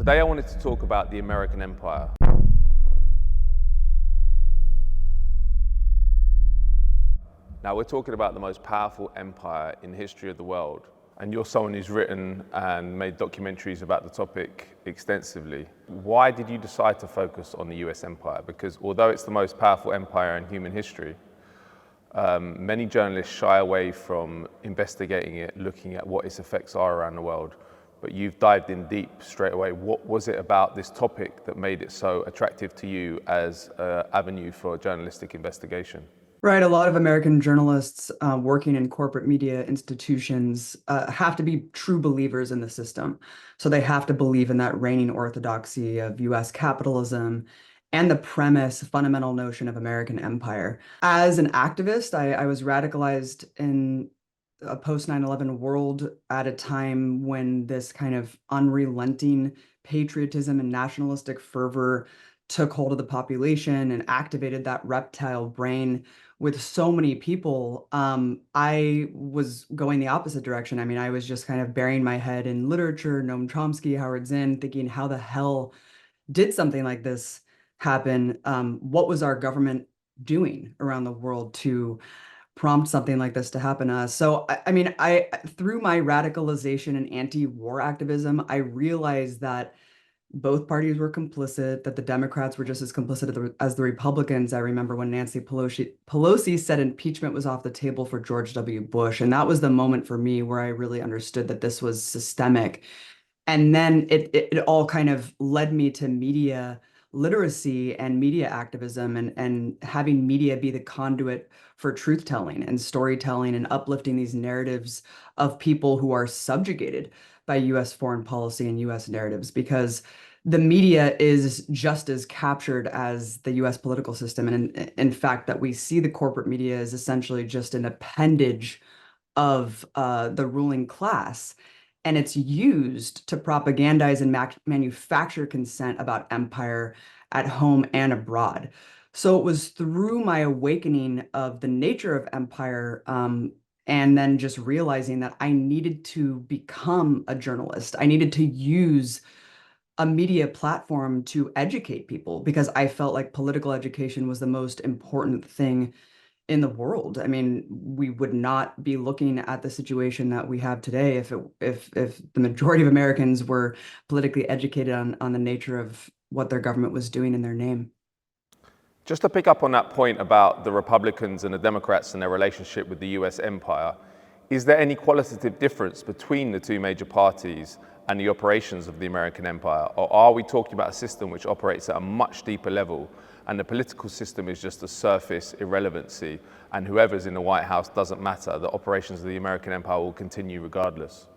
Today I wanted to talk about the American empire. Now we're talking about the most powerful empire in the history of the world. And you're someone who's written and made documentaries about the topic extensively. Why did you decide to focus on the US empire? Because although it's the most powerful empire in human history, many journalists shy away from investigating it, looking at what its effects are around the world. But you've dived in deep straight away. What was it about this topic that made it so attractive to you as an avenue for journalistic investigation? Right. A lot of American journalists working in corporate media institutions have to be true believers in the system. So they have to believe in that reigning orthodoxy of US capitalism and the premise, fundamental notion of American empire. As an activist, I was radicalized in a post 9/11 world at a time when this kind of unrelenting patriotism and nationalistic fervor took hold of the population and activated that reptile brain with so many people. I was going the opposite direction. I mean, I was just kind of burying my head in literature, Noam Chomsky, Howard Zinn, thinking, how the hell did something like this happen? What was our government doing around the world to prompt something like this to happen to us? So, I mean, through my radicalization and anti-war activism, I realized that both parties were complicit, that the Democrats were just as complicit as the Republicans. I remember when Nancy Pelosi said impeachment was off the table for George W. Bush. And that was the moment for me where I really understood that this was systemic. And then it all kind of led me to media literacy and media activism and having media be the conduit for truth telling and storytelling and uplifting these narratives of people who are subjugated by US foreign policy and US narratives, because the media is just as captured as the US political system. And in fact, that we see the corporate media is essentially just an appendage of the ruling class. And it's used to propagandize and manufacture consent about empire at home and abroad. So it was through my awakening of the nature of empire, and then just realizing that I needed to become a journalist. I needed to use a media platform to educate people, because I felt like political education was the most important thing in the world. I mean, we would not be looking at the situation that we have today if the majority of Americans were politically educated on the nature of what their government was doing in their name. Just to pick up on that point about the Republicans and the Democrats and their relationship with the US empire, is there any qualitative difference between the two major parties and the operations of the American empire? Or are we talking about a system which operates at a much deeper level and the political system is just a surface irrelevancy, and whoever's in the White House doesn't matter, the operations of the American empire will continue regardless?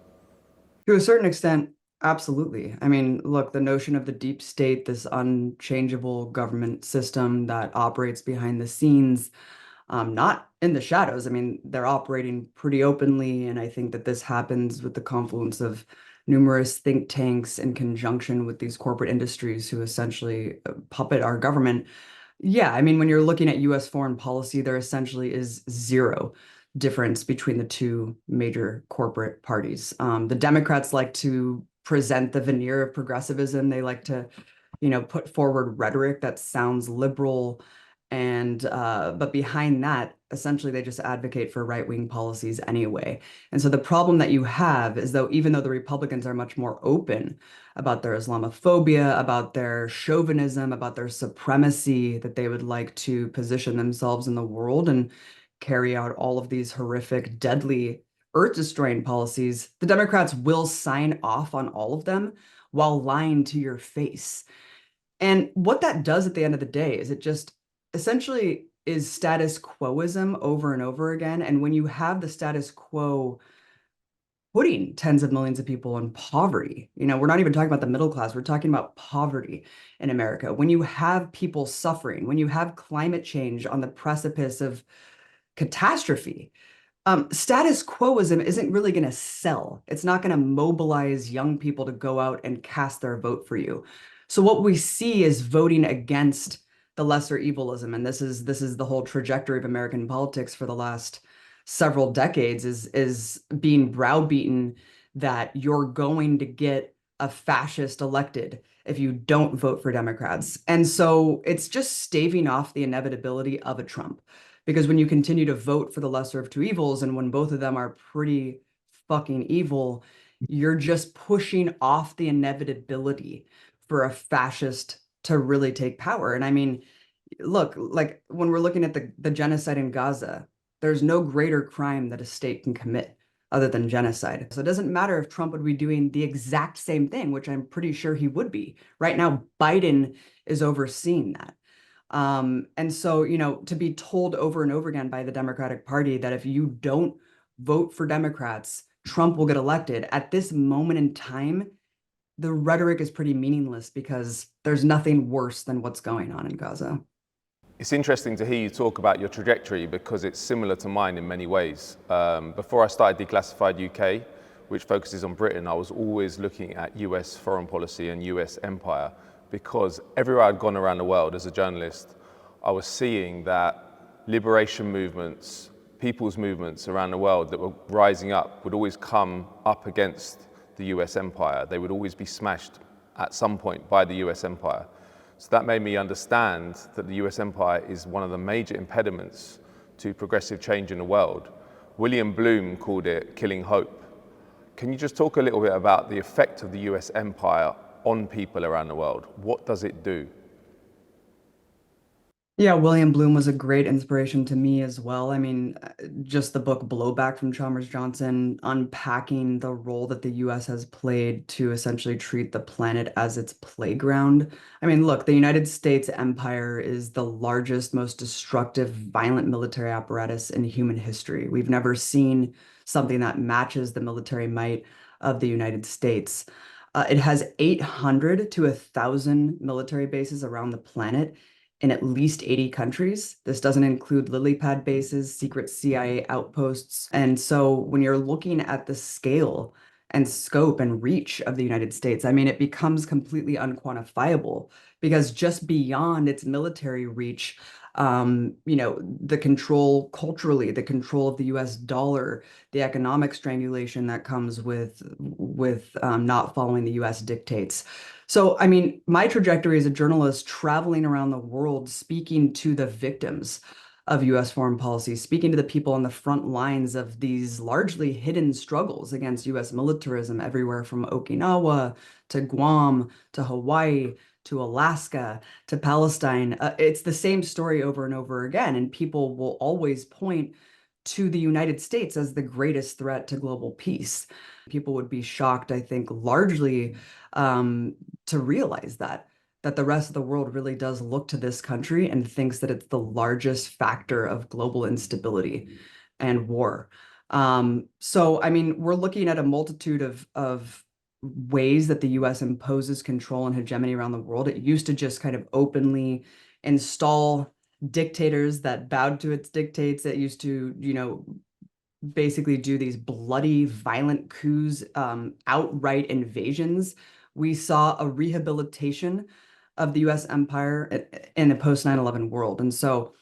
To a certain extent, absolutely. I mean, look, the notion of the deep state, this unchangeable government system that operates behind the scenes, not in the shadows. I mean, they're operating pretty openly, and I think that this happens with the confluence of numerous think tanks in conjunction with these corporate industries who essentially puppet our government. Yeah, I mean, when you're looking at US foreign policy, there essentially is zero difference between the two major corporate parties. The Democrats like to present the veneer of progressivism. They like to, put forward rhetoric that sounds liberal, and but behind that, essentially, they just advocate for right-wing policies anyway. And so the problem that you have is, though, even though the Republicans are much more open about their Islamophobia, about their chauvinism, about their supremacy, that they would like to position themselves in the world and carry out all of these horrific, deadly, earth-destroying policies, the Democrats will sign off on all of them while lying to your face. And what that does at the end of the day is it just essentially is status quoism over and over again. And when you have the status quo putting tens of millions of people in poverty, we're not even talking about the middle class, we're talking about poverty in America. When you have people suffering, when you have climate change on the precipice of catastrophe, status quoism isn't really going to sell. It's not going to mobilize young people to go out and cast their vote for you. So what we see is voting against the lesser evilism, and this is the whole trajectory of American politics for the last several decades, is being browbeaten that you're going to get a fascist elected if you don't vote for Democrats. And so it's just staving off the inevitability of a Trump. Because when you continue to vote for the lesser of two evils, and when both of them are pretty fucking evil, you're just pushing off the inevitability for a fascist to really take power. And I mean, look, like when we're looking at the genocide in Gaza, there's no greater crime that a state can commit other than genocide. So it doesn't matter if Trump would be doing the exact same thing, which I'm pretty sure he would be. Right now, Biden is overseeing that. And so, to be told over and over again by the Democratic Party that if you don't vote for Democrats, Trump will get elected at this moment in time, the rhetoric is pretty meaningless because there's nothing worse than what's going on in Gaza. It's interesting to hear you talk about your trajectory because it's similar to mine in many ways. Before I started Declassified UK, which focuses on Britain, I was always looking at US foreign policy and US empire because everywhere I'd gone around the world as a journalist, I was seeing that liberation movements, people's movements around the world that were rising up would always come up against the US empire. They would always be smashed at some point by the US empire. So that made me understand that the US empire is one of the major impediments to progressive change in the world. William Bloom called it killing hope. Can you just talk a little bit about the effect of the US empire on people around the world? What does it do? Yeah, William Bloom was a great inspiration to me as well. I mean, just the book Blowback from Chalmers Johnson, unpacking the role that the US has played to essentially treat the planet as its playground. I mean, look, the United States empire is the largest, most destructive, violent military apparatus in human history. We've never seen something that matches the military might of the United States. It has 800 to 1,000 military bases around the planet in at least 80 countries. This doesn't include lily pad bases, secret CIA outposts. And so when you're looking at the scale and scope and reach of the United States, I mean, it becomes completely unquantifiable because just beyond its military reach, the control culturally, the control of the US dollar, the economic strangulation that comes with not following the US dictates. So, I mean, my trajectory as a journalist traveling around the world, speaking to the victims of US foreign policy, speaking to the people on the front lines of these largely hidden struggles against US militarism, everywhere from Okinawa to Guam to Hawaii to Alaska to Palestine. It's the same story over and over again, and people will always point to the United States as the greatest threat to global peace. People would be shocked, I think, largely to realize that the rest of the world really does look to this country and thinks that it's the largest factor of global instability and war. So, I mean, we're looking at a multitude of ways that the US imposes control and hegemony around the world. It used to just kind of openly install dictators that bowed to its dictates. It used to, basically do these bloody, violent coups, outright invasions. We saw a rehabilitation of the US empire in the post 9/11 world. And so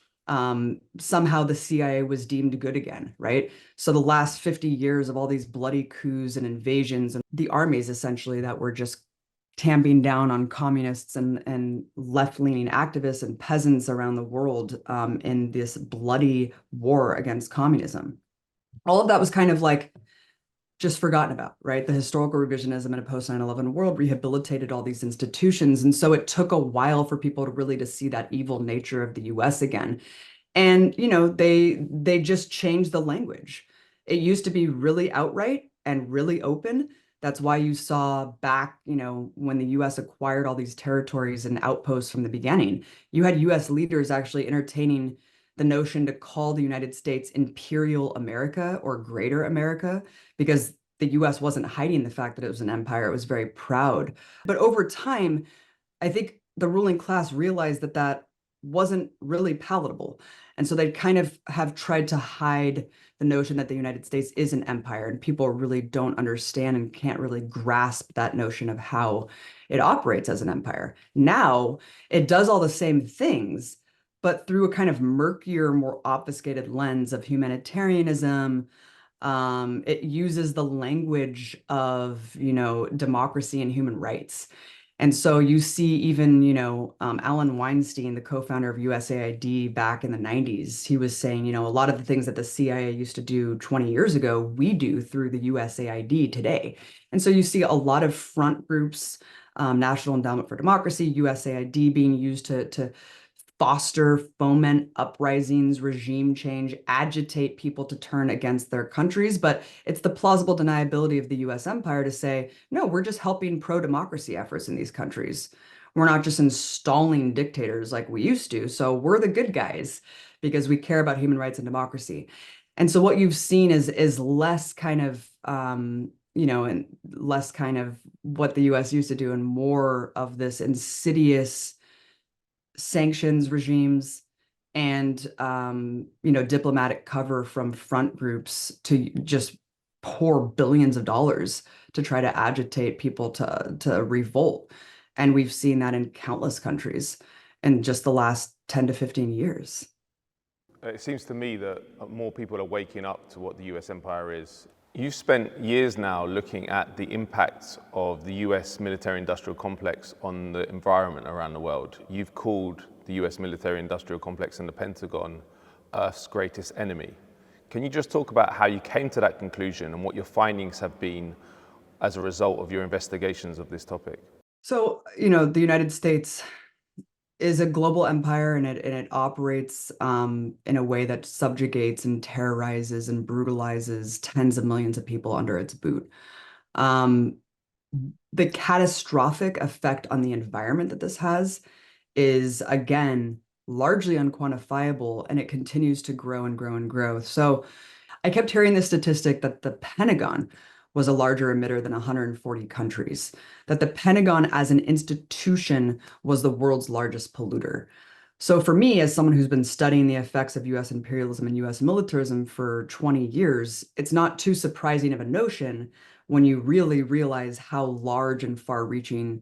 somehow the CIA was deemed good again, right? So the last 50 years of all these bloody coups and invasions and the armies essentially that were just tamping down on communists and left-leaning activists and peasants around the world in this bloody war against communism. All of that was kind of like just forgotten about, right? The historical revisionism in a post 9/11 world rehabilitated all these institutions. And so it took a while for people to really to see that evil nature of the US again. And, they just changed the language. It used to be really outright and really open. That's why you saw back, when the US acquired all these territories and outposts from the beginning, you had US leaders actually entertaining the notion to call the United States Imperial America or Greater America, because the US wasn't hiding the fact that it was an empire. It was very proud. But over time, I think the ruling class realized that that wasn't really palatable. And so they kind of have tried to hide the notion that the United States is an empire, and people really don't understand and can't really grasp that notion of how it operates as an empire. Now, it does all the same things, but through a kind of murkier, more obfuscated lens of humanitarianism, It uses the language of, democracy and human rights. And so you see even, Alan Weinstein, the co-founder of USAID back in the 90s, he was saying, a lot of the things that the CIA used to do 20 years ago, we do through the USAID today. And so you see a lot of front groups, National Endowment for Democracy, USAID being used to foster, foment uprisings, regime change, agitate people to turn against their countries. But it's the plausible deniability of the US empire to say, no, we're just helping pro-democracy efforts in these countries. We're not just installing dictators like we used to. So we're the good guys because we care about human rights and democracy. And so what you've seen is less kind of and less kind of what the US used to do and more of this insidious sanctions regimes and diplomatic cover from front groups to just pour billions of dollars to try to agitate people to revolt. And we've seen that in countless countries in just the last 10 to 15 years. It seems to me that more people are waking up to what the US empire is. You've spent years now looking at the impacts of the US military-industrial complex on the environment around the world. You've called the US military-industrial complex and the Pentagon Earth's greatest enemy. Can you just talk about how you came to that conclusion and what your findings have been as a result of your investigations of this topic? So, the United States is a global empire, and it operates in a way that subjugates and terrorizes and brutalizes tens of millions of people under its boot. Um, the catastrophic effect on the environment that this has is, again, largely unquantifiable, and it continues to grow and grow and grow. So I kept hearing this statistic that the Pentagon was a larger emitter than 140 countries, that the Pentagon as an institution was the world's largest polluter. So for me, as someone who's been studying the effects of US imperialism and US militarism for 20 years, it's not too surprising of a notion when you really realize how large and far-reaching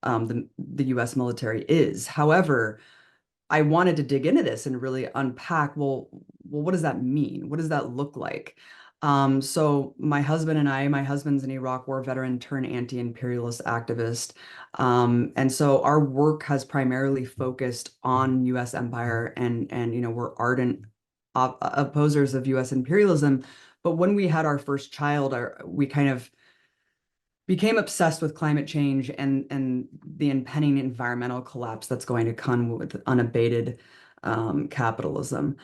the US military is. However, I wanted to dig into this and really unpack, what does that mean? What does that look like? So my husband and I, my husband's an Iraq War veteran turned anti-imperialist activist. And so our work has primarily focused on US empire and we're ardent opposers of US imperialism. But when we had our first child, we kind of became obsessed with climate change and the impending environmental collapse that's going to come with unabated capitalism.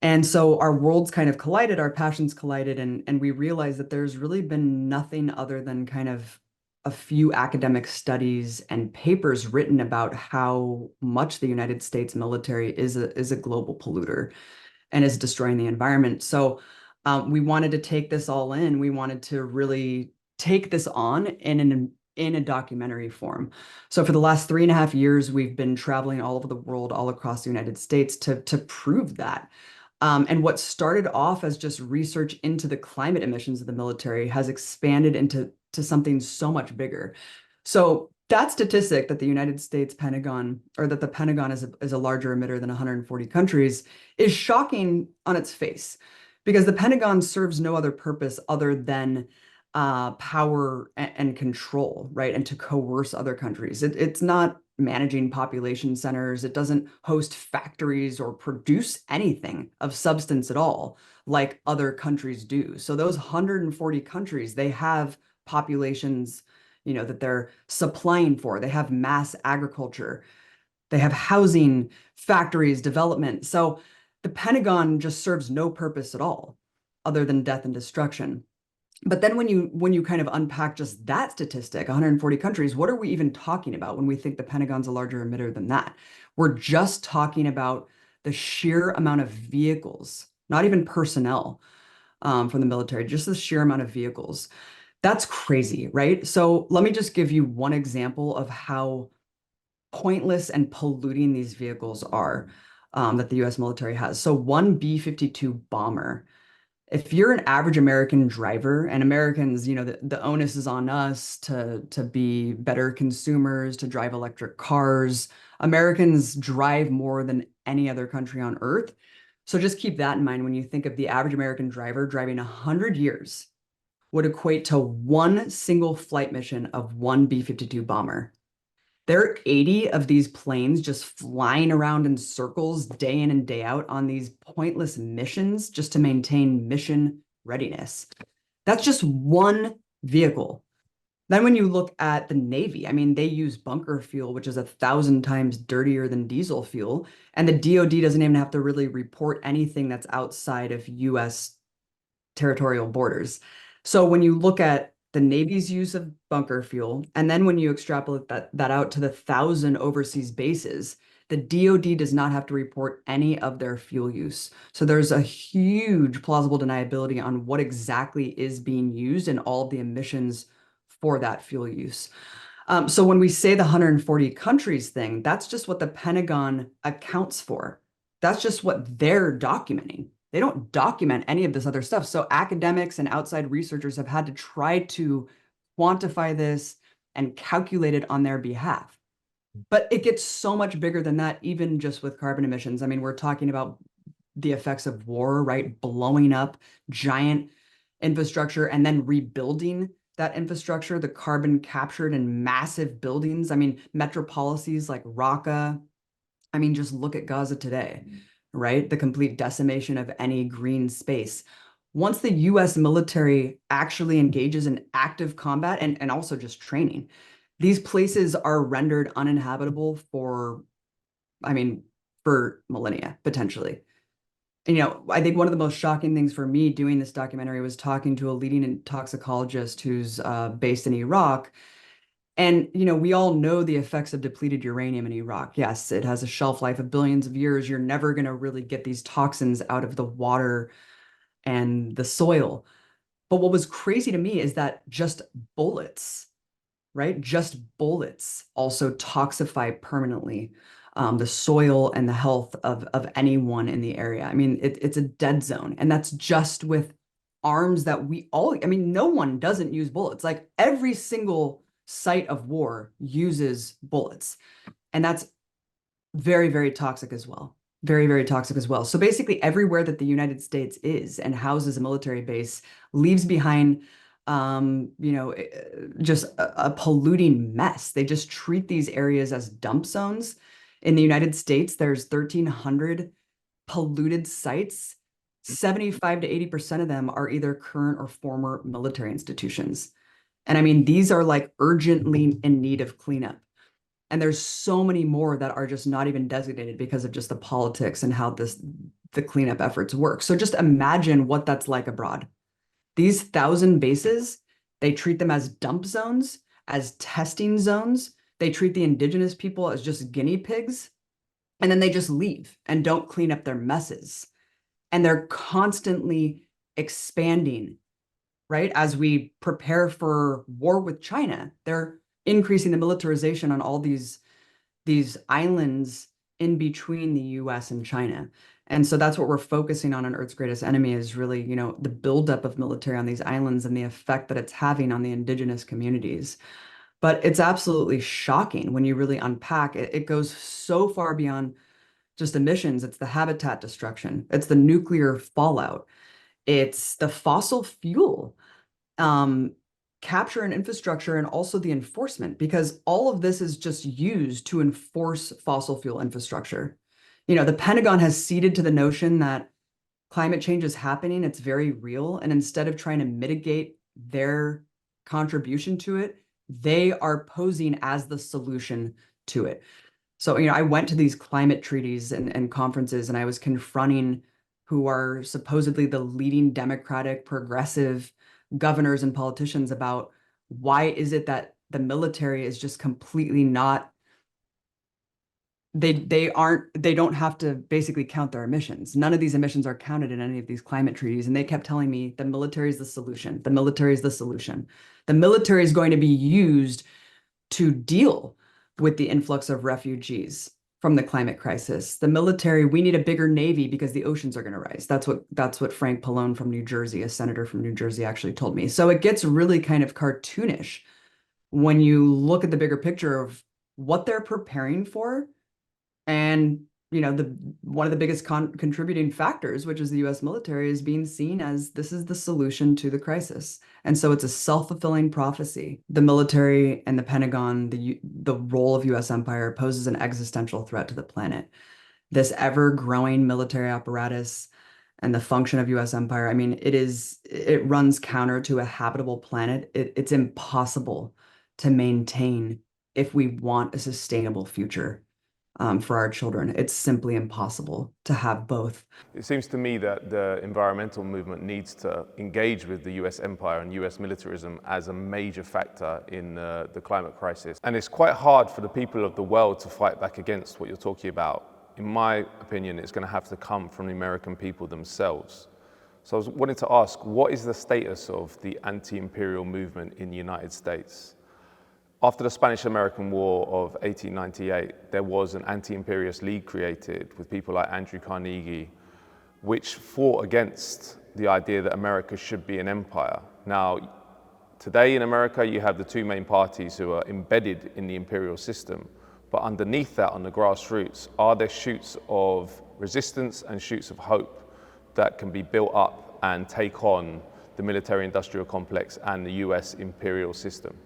And so our worlds kind of collided, our passions collided, and we realized that there's really been nothing other than kind of a few academic studies and papers written about how much the United States military is a global polluter and is destroying the environment. So we wanted to take this all in. We wanted to really take this on in a documentary form. So for the last 3.5 years, we've been traveling all over the world, all across the United States to prove that. And what started off as just research into the climate emissions of the military has expanded into something so much bigger. So that statistic that the United States Pentagon, or that the Pentagon is a larger emitter than 140 countries, is shocking on its face, because the Pentagon serves no other purpose other than power and control, right? And to coerce other countries. It's not managing population centers. It doesn't host factories or produce anything of substance at all like other countries do. So those 140 countries, they have populations, that they're supplying for. They have mass agriculture. They have housing, factories, development. So the Pentagon just serves no purpose at all other than death and destruction. But then when you kind of unpack just that statistic, 140 countries, what are we even talking about when we think the Pentagon's a larger emitter than that? We're just talking about the sheer amount of vehicles, not even personnel from the military, just the sheer amount of vehicles. That's crazy, right? So let me just give you one example of how pointless and polluting these vehicles are that the US military has. So one B-52 bomber, if you're an average American driver, and Americans, the onus is on us to be better consumers, to drive electric cars. Americans drive more than any other country on earth. So just keep that in mind when you think of the average American driver driving 100 years would equate to one single flight mission of one B-52 bomber. There are 80 of these planes just flying around in circles day in and day out on these pointless missions just to maintain mission readiness. That's just one vehicle. Then when you look at the Navy, I mean, they use bunker fuel, which is 1,000 times dirtier than diesel fuel. And the DoD doesn't even have to really report anything that's outside of US territorial borders. So when you look at the Navy's use of bunker fuel, and then when you extrapolate that out to the 1,000 overseas bases, the DoD does not have to report any of their fuel use. So there's a huge plausible deniability on what exactly is being used and all of the emissions for that fuel use. So when we say the 140 countries thing, that's just what the Pentagon accounts for. That's just what they're documenting. They don't document any of this other stuff. So academics and outside researchers have had to try to quantify this and calculate it on their behalf. But it gets so much bigger than that, even just with carbon emissions. I mean, we're talking about the effects of war, right? Blowing up giant infrastructure and then rebuilding that infrastructure, the carbon captured in massive buildings. I mean, metropolises like Raqqa. I mean, just look at Gaza today, right? The complete decimation of any green space. Once the US military actually engages in active combat and also just training, these places are rendered uninhabitable for, I mean, for millennia, potentially. And, I think one of the most shocking things for me doing this documentary was talking to a leading toxicologist who's based in Iraq. And, we all know the effects of depleted uranium in Iraq. Yes, it has a shelf life of billions of years. You're never going to really get these toxins out of the water and the soil. But what was crazy to me is that just bullets, right? Just bullets also toxify permanently the soil and the health of anyone in the area. I mean, it's a dead zone. And that's just with arms that I mean, no one doesn't use bullets. Like every single site of war uses bullets. And that's very, very toxic as well. Very, very toxic as well. So basically everywhere that the United States is and houses a military base leaves behind just a polluting mess. They just treat these areas as dump zones. In the United States, there's 1,300 polluted sites. 75 to 80% of them are either current or former military institutions. And I mean, these are like urgently in need of cleanup. And there's so many more that are just not even designated because of just the politics and how the cleanup efforts work. So just imagine what that's like abroad. These 1,000 bases, they treat them as dump zones, as testing zones. They treat the indigenous people as just guinea pigs. And then they just leave and don't clean up their messes. And they're constantly expanding, right? As we prepare for war with China, they're increasing the militarization on all these islands in between the US and China. And so that's what we're focusing on Earth's Greatest Enemy is really, the buildup of military on these islands and the effect that it's having on the indigenous communities. But it's absolutely shocking when you really unpack it. It goes so far beyond just emissions. It's the habitat destruction. It's the nuclear fallout. It's the fossil fuel capture and infrastructure and also the enforcement, because all of this is just used to enforce fossil fuel infrastructure. The Pentagon has ceded to the notion that climate change is happening. It's very real. And instead of trying to mitigate their contribution to it, they are posing as the solution to it. So, I went to these climate treaties and conferences, and I was confronting who are supposedly the leading Democratic progressive governors and politicians about why is it that the military is just completely not, they don't have to basically count their emissions. None of these emissions are counted in any of these climate treaties. And they kept telling me the military is the solution. The military is the solution. The military is going to be used to deal with the influx of refugees from the climate crisis. The military, we need a bigger Navy because the oceans are going to rise. That's what Frank Pallone from New Jersey, a senator from New Jersey, actually told me. So it gets really kind of cartoonish when you look at the bigger picture of what they're preparing for and the one of the biggest contributing factors, which is the US military, is being seen as this is the solution to the crisis. And so it's a self-fulfilling prophecy. The military and the Pentagon, the role of US empire poses an existential threat to the planet. This ever-growing military apparatus and the function of US empire, I mean, it runs counter to a habitable planet. It's impossible to maintain if we want a sustainable future for our children. It's simply impossible to have both. It seems to me that the environmental movement needs to engage with the US empire and US militarism as a major factor in the climate crisis. And it's quite hard for the people of the world to fight back against what you're talking about. In my opinion, it's going to have to come from the American people themselves. So I was wanting to ask, what is the status of the anti-imperial movement in the United States? After the Spanish-American War of 1898, there was an anti-imperialist league created with people like Andrew Carnegie, which fought against the idea that America should be an empire. Now, today in America, you have the two main parties who are embedded in the imperial system. But underneath that, on the grassroots, are there shoots of resistance and shoots of hope that can be built up and take on the military-industrial complex and the US imperial system?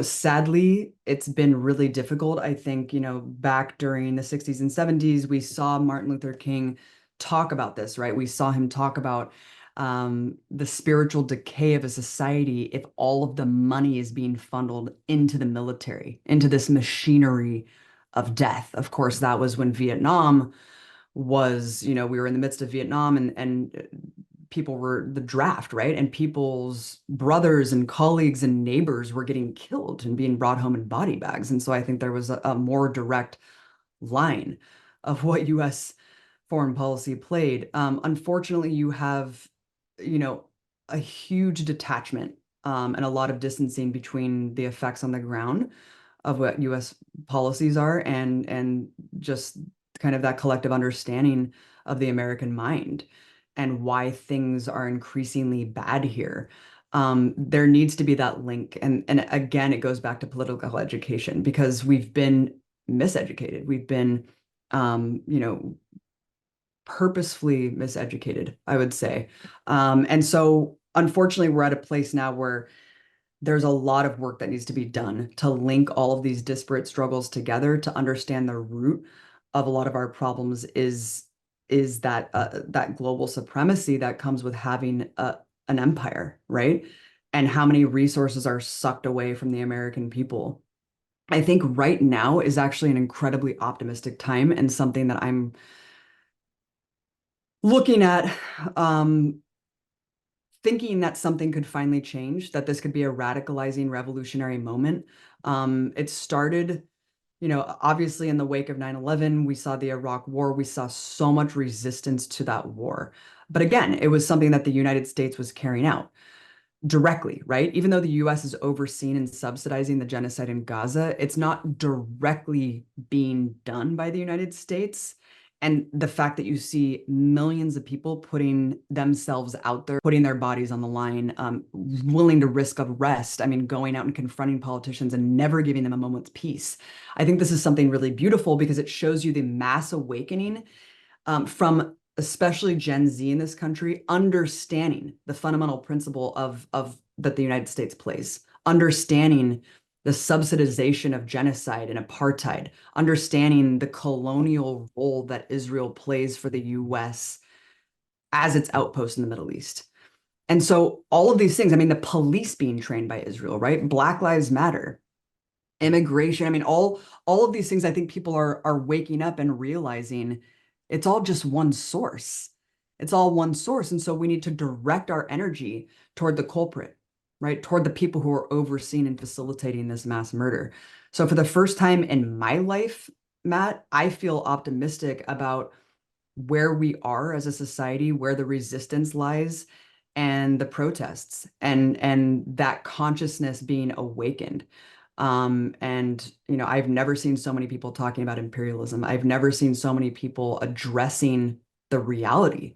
Sadly, it's been really difficult. I think, back during the 60s and 70s, we saw Martin Luther King talk about this, right? We saw him talk about the spiritual decay of a society if all of the money is being funneled into the military, into this machinery of death. Of course, that was when Vietnam was, we were in the midst of Vietnam and people were the draft, right? And people's brothers and colleagues and neighbors were getting killed and being brought home in body bags. And so I think there was a more direct line of what US foreign policy played. Unfortunately, you have, a huge detachment and a lot of distancing between the effects on the ground of what US policies are and just kind of that collective understanding of the American mind and why things are increasingly bad here. There needs to be that link. And again, it goes back to political education because we've been miseducated. We've been, purposefully miseducated, I would say. And so unfortunately, we're at a place now where there's a lot of work that needs to be done to link all of these disparate struggles together to understand the root of a lot of our problems is that global supremacy that comes with having an empire, right? And how many resources are sucked away from the American people. I think right now is actually an incredibly optimistic time and something that I'm looking at, thinking that something could finally change, that this could be a radicalizing revolutionary moment. It started, obviously in the wake of 9/11, we saw the Iraq War, we saw so much resistance to that war. But again, it was something that the United States was carrying out directly, right? Even though the US is overseeing and subsidizing the genocide in Gaza, it's not directly being done by the United States. And the fact that you see millions of people putting themselves out there, putting their bodies on the line, willing to risk arrest, I mean, going out and confronting politicians and never giving them a moment's peace. I think this is something really beautiful because it shows you the mass awakening from especially Gen Z in this country, understanding the fundamental principle of that the United States plays, understanding the subsidization of genocide and apartheid, understanding the colonial role that Israel plays for the US as its outpost in the Middle East. And so all of these things, I mean, the police being trained by Israel, right? Black Lives Matter, immigration. I mean, all of these things, I think people are waking up and realizing it's all just one source. It's all one source. And so we need to direct our energy toward the culprit, right? Toward the people who are overseeing and facilitating this mass murder. So for the first time in my life, Matt, I feel optimistic about where we are as a society, where the resistance lies, and the protests, and that consciousness being awakened. And I've never seen so many people talking about imperialism. I've never seen so many people addressing the reality.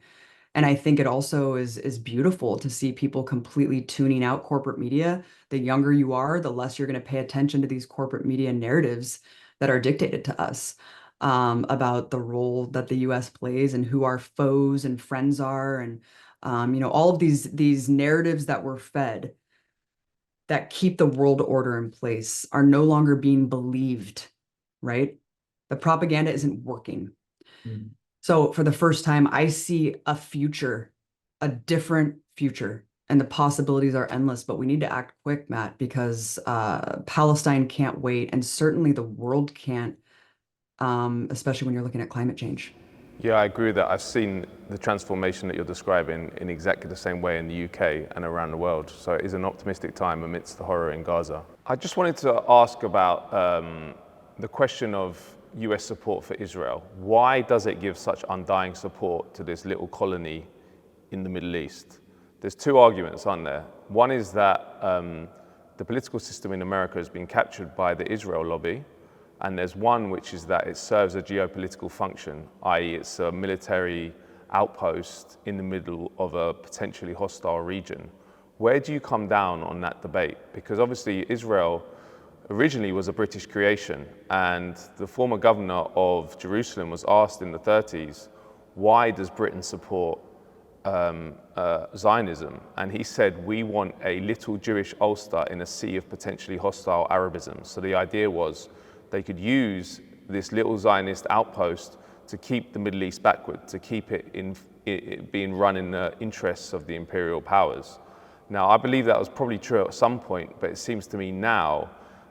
And I think it also is beautiful to see people completely tuning out corporate media. The younger you are, the less you're going to pay attention to these corporate media narratives that are dictated to us. about the role that the US plays and who our foes and friends are. And, all of these narratives that we're fed that keep the world order in place are no longer being believed, right? The propaganda isn't working. Mm. So for the first time, I see a future, a different future, and the possibilities are endless. But we need to act quick, Matt, because Palestine can't wait, and certainly the world can't, especially when you're looking at climate change. Yeah, I agree with that. I've seen the transformation that you're describing in exactly the same way in the UK and around the world. So it is an optimistic time amidst the horror in Gaza. I just wanted to ask about the question of US support for Israel. Why does it give such undying support to this little colony in the Middle East? There's two arguments, aren't there? One is that the political system in America has been captured by the Israel lobby. And there's one which is that it serves a geopolitical function, i.e. it's a military outpost in the middle of a potentially hostile region. Where do you come down on that debate? Because obviously Israel originally was a British creation, and the former governor of Jerusalem was asked in the 30s, why does Britain support Zionism? And he said, we want a little Jewish Ulster in a sea of potentially hostile Arabism. So the idea was, they could use this little Zionist outpost to keep the Middle East backward, to keep it being run in the interests of the imperial powers. Now, I believe that was probably true at some point, but it seems to me now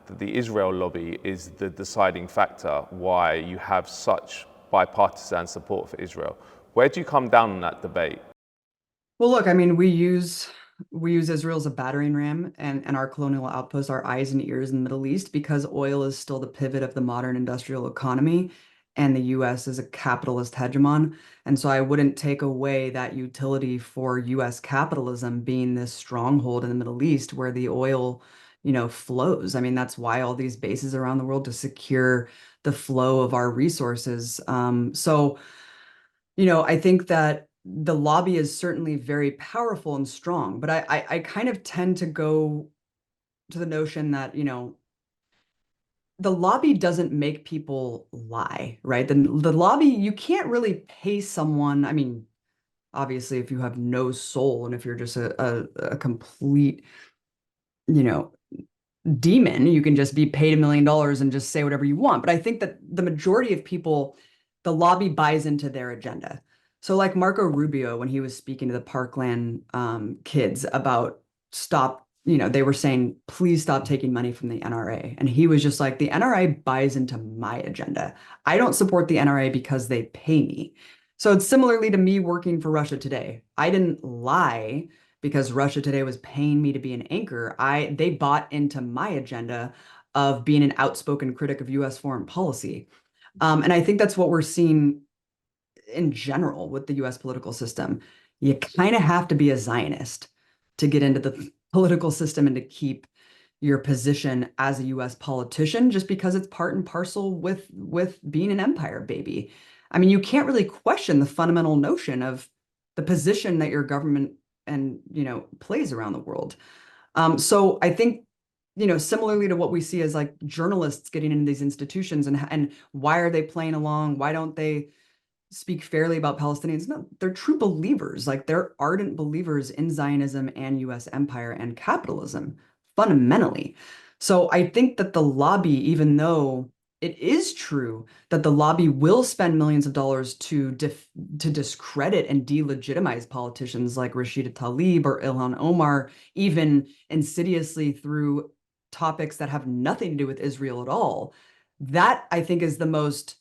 that the Israel lobby is the deciding factor why you have such bipartisan support for Israel. Where do you come down on that debate? Well, look, I mean, we use Israel as a battering ram and our colonial outposts, our eyes and ears in the Middle East, because oil is still the pivot of the modern industrial economy, and the US is a capitalist hegemon. And so I wouldn't take away that utility for US capitalism being this stronghold in the Middle East where the oil, flows. I mean, that's why all these bases around the world to secure the flow of our resources. I think that the lobby is certainly very powerful and strong, but I kind of tend to go to the notion that, the lobby doesn't make people lie, right? The lobby, you can't really pay someone. I mean, obviously, if you have no soul and if you're just a complete, you know, demon, you can just be paid $1 million and just say whatever you want. But I think that the majority of people, the lobby buys into their agenda. So like Marco Rubio, when he was speaking to the Parkland kids about stop, they were saying, please stop taking money from the NRA. And he was just like, the NRA buys into my agenda. I don't support the NRA because they pay me. So it's similarly to me working for Russia Today. I didn't lie because Russia Today was paying me to be an anchor. They bought into my agenda of being an outspoken critic of US foreign policy. And I think that's what we're seeing in general with the US political system. You kind of have to be a Zionist to get into the political system and to keep your position as a US politician, just because it's part and parcel with being an empire baby. I mean, you can't really question the fundamental notion of the position that your government and plays around the world. So I think, similarly to what we see as like journalists getting into these institutions and why are they playing along? Why don't they speak fairly about Palestinians? No, they're true believers. Like they're ardent believers in Zionism and US empire and capitalism, fundamentally. So I think that the lobby, even though it is true that the lobby will spend millions of dollars to discredit and delegitimize politicians like Rashida Tlaib or Ilhan Omar, even insidiously through topics that have nothing to do with Israel at all. That I think is the most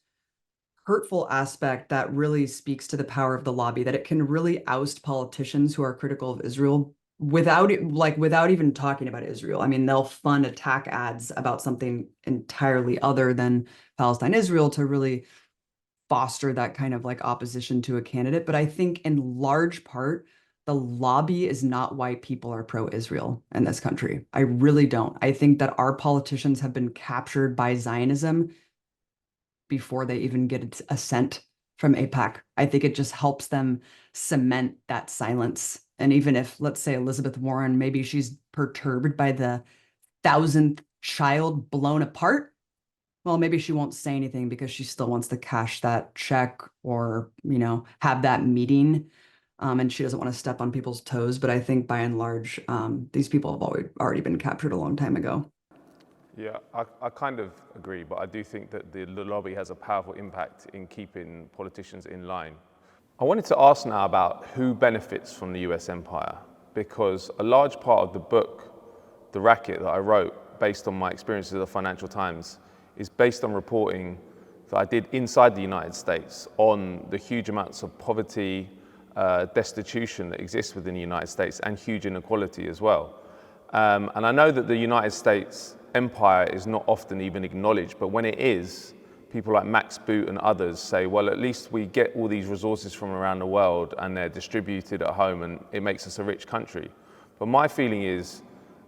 hurtful aspect that really speaks to the power of the lobby, that it can really oust politicians who are critical of Israel without even talking about Israel. I mean, they'll fund attack ads about something entirely other than Palestine, Israel to really foster that kind of like opposition to a candidate. But I think in large part, the lobby is not why people are pro-Israel in this country. I really don't. I think that our politicians have been captured by Zionism before they even get a cent from AIPAC. I think it just helps them cement that silence. And even if, let's say, Elizabeth Warren, maybe she's perturbed by the 1,000th child blown apart, Well, maybe she won't say anything because she still wants to cash that check or, have that meeting. And she doesn't want to step on people's toes. But I think by and large, these people have already been captured a long time ago. Yeah, I kind of agree, but I do think that the lobby has a powerful impact in keeping politicians in line. I wanted to ask now about who benefits from the US empire, because a large part of the book, The Racket, that I wrote based on my experiences at the Financial Times, is based on reporting that I did inside the United States on the huge amounts of poverty, destitution that exists within the United States, and huge inequality as well. And I know that the United States empire is not often even acknowledged, but when it is, people like Max Boot and others say, well, at least we get all these resources from around the world and they're distributed at home and it makes us a rich country. But my feeling is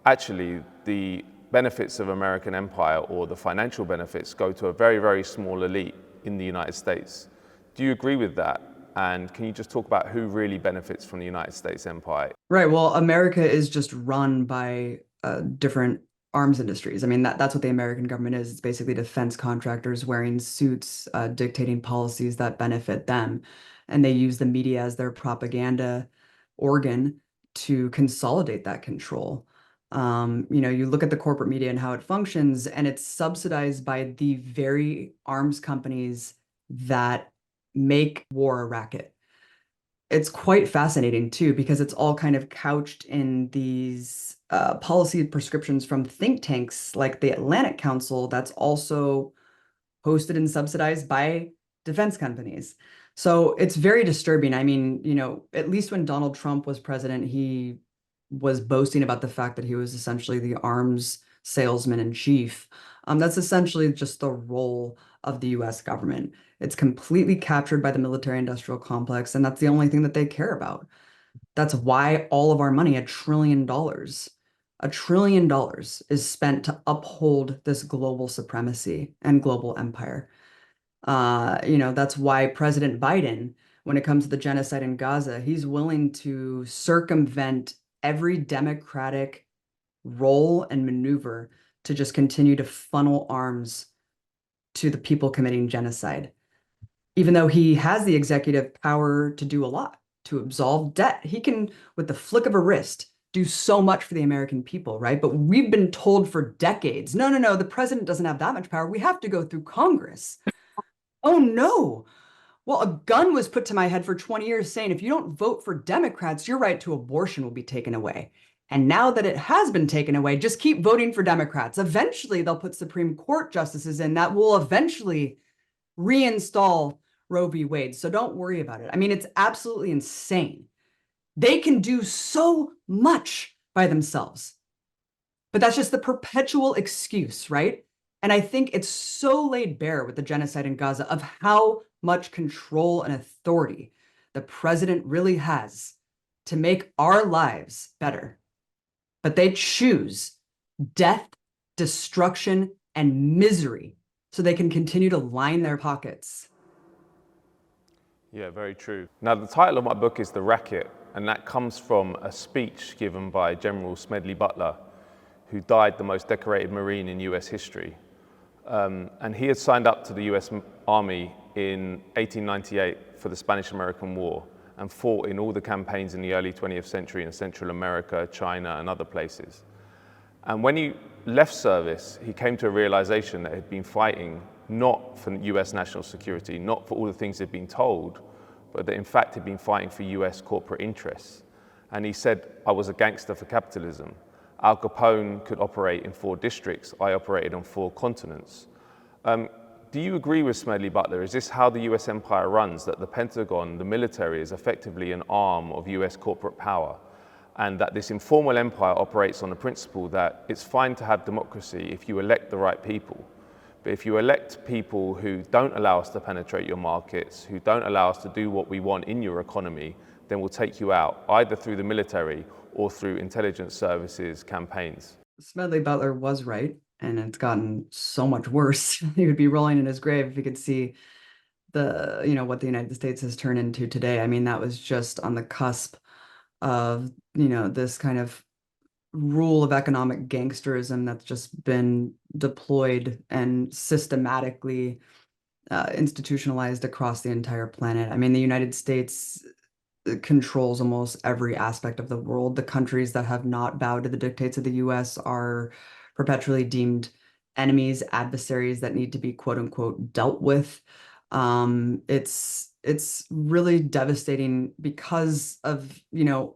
actually the benefits of American empire, or the financial benefits, go to a very, very small elite in the United States. Do you agree with that? And can you just talk about who really benefits from the United States empire? Right. Well, America is just run by different arms industries. I mean, that's what the American government is. It's basically defense contractors wearing suits, dictating policies that benefit them. And they use the media as their propaganda organ to consolidate that control. You look at the corporate media and how it functions, and it's subsidized by the very arms companies that make war a racket. It's quite fascinating too, because it's all kind of couched in these policy prescriptions from think tanks like the Atlantic Council, that's also hosted and subsidized by defense companies. So it's very disturbing. I mean, at least when Donald Trump was president, he was boasting about the fact that he was essentially the arms salesman in chief. That's essentially just the role of the US government. It's completely captured by the military industrial complex, and that's the only thing that they care about. That's why all of our money, $1 trillion, is spent to uphold this global supremacy and global empire. That's why President Biden, when it comes to the genocide in Gaza, he's willing to circumvent every democratic role and maneuver to just continue to funnel arms to the people committing genocide, even though he has the executive power to do a lot, to absolve debt. He can, with the flick of a wrist, do so much for the American people, right? But we've been told for decades, no, no, no, the president doesn't have that much power. We have to go through Congress. Oh, no. Well, a gun was put to my head for 20 years saying, if you don't vote for Democrats, your right to abortion will be taken away. And now that it has been taken away, just keep voting for Democrats. Eventually, they'll put Supreme Court justices in that will eventually reinstall Roe v. Wade. So don't worry about it. I mean, it's absolutely insane. They can do so much by themselves, but that's just the perpetual excuse, right? And I think it's so laid bare with the genocide in Gaza of how much control and authority the president really has to make our lives better. But they choose death, destruction, and misery so they can continue to line their pockets. Yeah, very true. Now, the title of my book is The Racket, and that comes from a speech given by General Smedley Butler, who died the most decorated Marine in US history. And he had signed up to the US Army in 1898 for the Spanish-American War and fought in all the campaigns in the early 20th century in Central America, China, and other places. And when he left service, he came to a realization that he'd been fighting not for US national security, not for all the things he'd been told, but that in fact he'd been fighting for US corporate interests. And he said, I was a gangster for capitalism. Al Capone could operate in 4 districts. I operated on 4 continents. Do you agree with Smedley Butler? Is this how the US empire runs, that the Pentagon, the military, is effectively an arm of US corporate power? And that this informal empire operates on the principle that it's fine to have democracy if you elect the right people. But if you elect people who don't allow us to penetrate your markets, who don't allow us to do what we want in your economy, then we'll take you out, either through the military or through intelligence services campaigns. Smedley Butler was right, and it's gotten so much worse. He would be rolling in his grave if he could see what the United States has turned into today. I mean, that was just on the cusp of, this kind of rule of economic gangsterism that's just been deployed and systematically institutionalized across the entire planet. I mean, the United States controls almost every aspect of the world. The countries that have not bowed to the dictates of the US are perpetually deemed enemies, adversaries that need to be quote unquote dealt with. It's really devastating because of,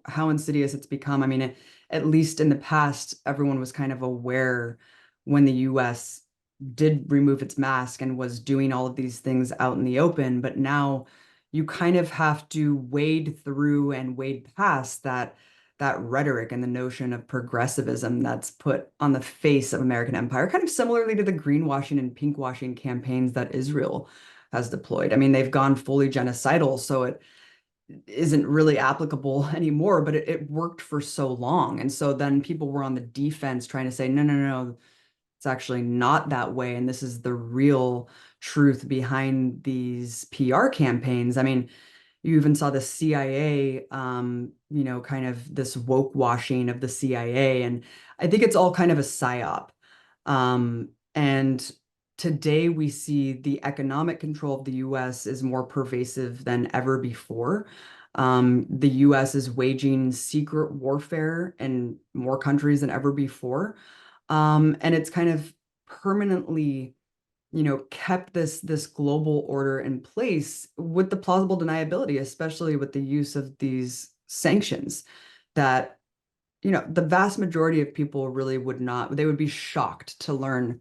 how insidious it's become. I mean, at least in the past, everyone was kind of aware when the US did remove its mask and was doing all of these things out in the open, but now you kind of have to wade through and wade past that rhetoric and the notion of progressivism that's put on the face of American empire, kind of similarly to the greenwashing and pinkwashing campaigns that Israel has deployed. I mean, they've gone fully genocidal, so it isn't really applicable anymore, but it worked for so long. And so then people were on the defense trying to say, no, no, no, it's actually not that way. And this is the real truth behind these PR campaigns. I mean, you even saw the CIA, kind of this woke washing of the CIA. And I think it's all kind of a psyop. And today we see the economic control of the US is more pervasive than ever before. The US is waging secret warfare in more countries than ever before. And it's kind of permanently, kept this global order in place with the plausible deniability, especially with the use of these sanctions that, the vast majority of people really would not, they would be shocked to learn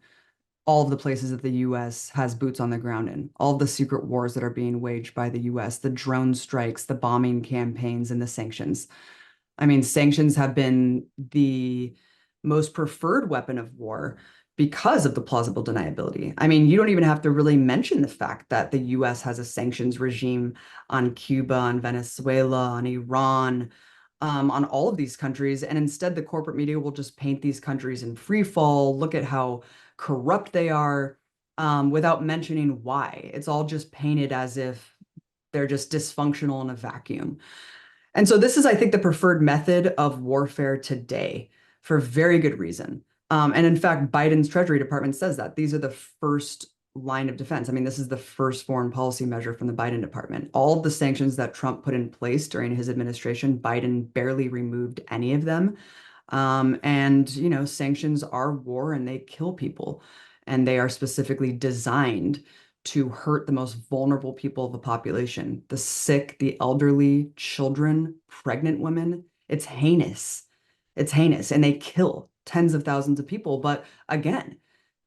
all of the places that the US has boots on the ground in, all of the secret wars that are being waged by the US, the drone strikes, the bombing campaigns, and the sanctions. I mean, sanctions have been the most preferred weapon of war because of the plausible deniability. I mean, you don't even have to really mention the fact that the US has a sanctions regime on Cuba, on Venezuela, on Iran, on all of these countries. And instead, the corporate media will just paint these countries in free fall, look at how corrupt they are, without mentioning why. It's all just painted as if they're just dysfunctional in a vacuum. And so this is, I think, the preferred method of warfare today for very good reason. And in fact, Biden's Treasury Department says that these are the first line of defense. I mean, this is the first foreign policy measure from the Biden department. All of the sanctions that Trump put in place during his administration, Biden barely removed any of them. And, sanctions are war and they kill people. And they are specifically designed to hurt the most vulnerable people of the population, the sick, the elderly, children, pregnant women. It's heinous. It's heinous. And they kill tens of thousands of people. But again,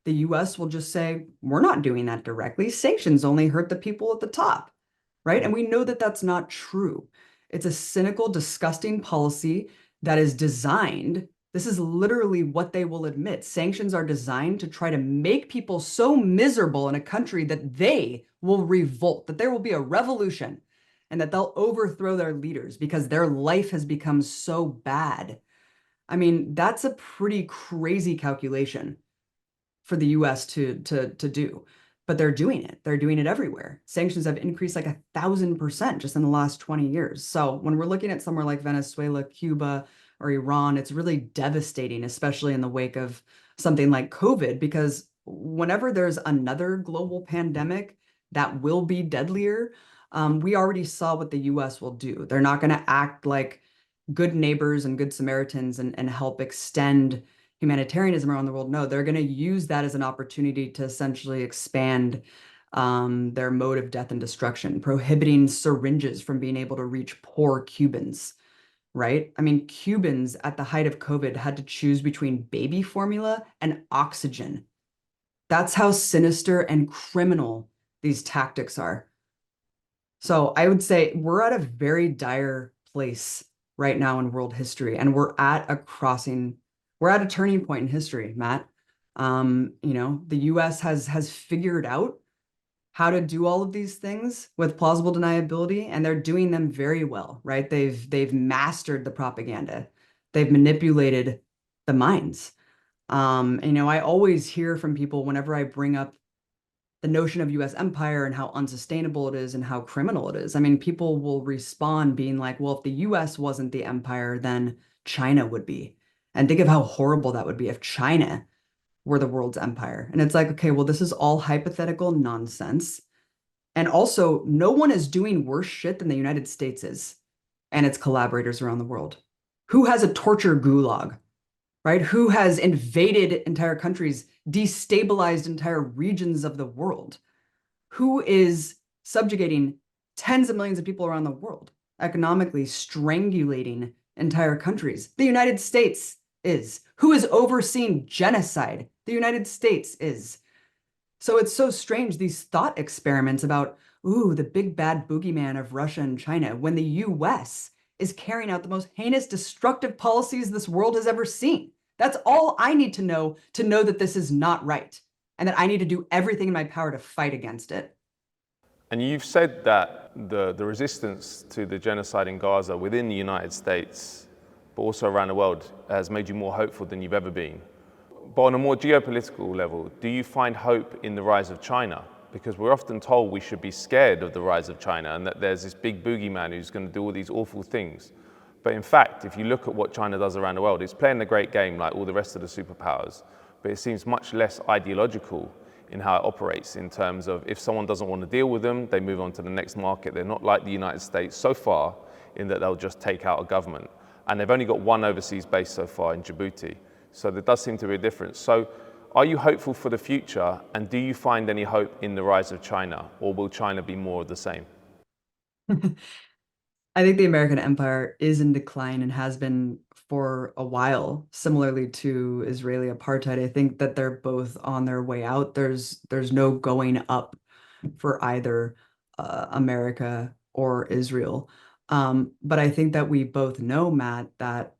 the US will just say, we're not doing that directly. Sanctions only hurt the people at the top, right? And we know that that's not true. It's a cynical, disgusting policy that is designed. This is literally what they will admit. Sanctions are designed to try to make people so miserable in a country that they will revolt, that there will be a revolution, and that they'll overthrow their leaders because their life has become so bad. I mean, that's a pretty crazy calculation for the US to do. But they're doing it. They're doing it everywhere. Sanctions have increased like 1,000% just in the last 20 years. So when we're looking at somewhere like Venezuela, Cuba, or Iran, it's really devastating, especially in the wake of something like COVID, because whenever there's another global pandemic that will be deadlier, we already saw what the US will do. They're not going to act like good neighbors and good Samaritans and help extend humanitarianism around the world. No, they're going to use that as an opportunity to essentially expand their mode of death and destruction, prohibiting syringes from being able to reach poor Cubans, right? I mean, Cubans at the height of COVID had to choose between baby formula and oxygen. That's how sinister and criminal these tactics are. So I would say we're at a very dire place right now in world history, and we're at a turning point in history, Matt. The US has figured out how to do all of these things with plausible deniability, and they're doing them very well, right? They've mastered the propaganda. They've manipulated the minds. I always hear from people whenever I bring up the notion of US empire and how unsustainable it is and how criminal it is. I mean, people will respond being like, well, if the US wasn't the empire, then China would be. And think of how horrible that would be if China were the world's empire. And it's like, okay, well, this is all hypothetical nonsense. And also, no one is doing worse shit than the United States is and its collaborators around the world. Who has a torture gulag, right? Who has invaded entire countries, destabilized entire regions of the world? Who is subjugating tens of millions of people around the world, economically strangulating entire countries? The United States is. Who is overseeing genocide? The United States is. So it's so strange, these thought experiments about, ooh, the big bad boogeyman of Russia and China, when the US is carrying out the most heinous, destructive policies this world has ever seen. That's all I need to know that this is not right, and that I need to do everything in my power to fight against it. And you've said that the resistance to the genocide in Gaza within the United States, but also around the world, has made you more hopeful than you've ever been. But on a more geopolitical level, do you find hope in the rise of China? Because we're often told we should be scared of the rise of China and that there's this big boogeyman who's going to do all these awful things. But in fact, if you look at what China does around the world, it's playing a great game like all the rest of the superpowers, but it seems much less ideological in how it operates, in terms of if someone doesn't want to deal with them, they move on to the next market. They're not like the United States so far in that they'll just take out a government. And they've only got one overseas base so far in Djibouti. So there does seem to be a difference. So are you hopeful for the future, and do you find any hope in the rise of China, or will China be more of the same? I think the American empire is in decline and has been for a while, similarly to Israeli apartheid. I think that they're both on their way out. There's no going up for either America or Israel. But I think that we both know, Matt, that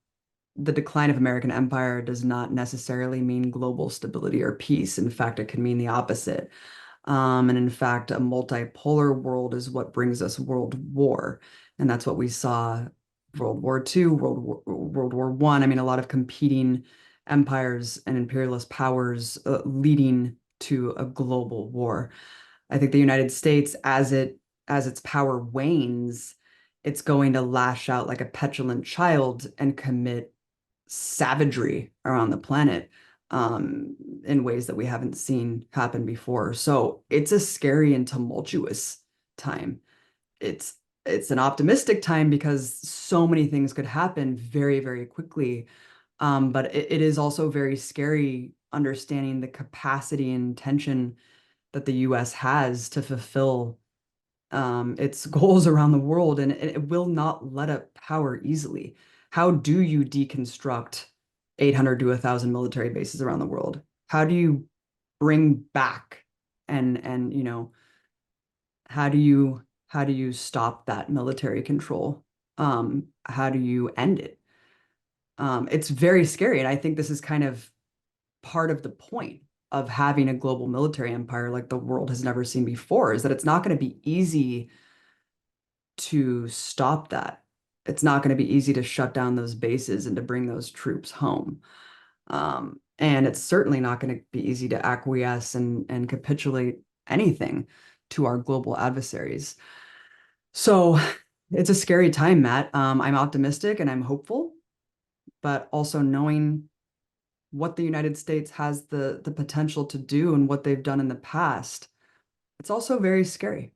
the decline of American empire does not necessarily mean global stability or peace. In fact, it can mean the opposite. And in fact, a multipolar world is what brings us world war. And that's what we saw World War II, World War I. I mean, a lot of competing empires and imperialist powers leading to a global war. I think the United States, as its power wanes, it's going to lash out like a petulant child and commit savagery around the planet in ways that we haven't seen happen before. So it's a scary and tumultuous time. It's it's an optimistic time because so many things could happen very, very quickly. But it is also very scary understanding the capacity and intention that the US has to fulfill its goals around the world, and it will not let up power easily. How do you deconstruct 800 to 1,000 military bases around the world? How do you bring back and how do you stop that military control? How do you end it? It's very scary, and I think this is kind of part of the point of having a global military empire like the world has never seen before, is that it's not going to be easy to stop that. It's not going to be easy to shut down those bases and to bring those troops home. And it's certainly not going to be easy to acquiesce and capitulate anything to our global adversaries. So it's a scary time, Matt. I'm optimistic and I'm hopeful, but also knowing what the United States has the potential to do and what they've done in the past, it's also very scary.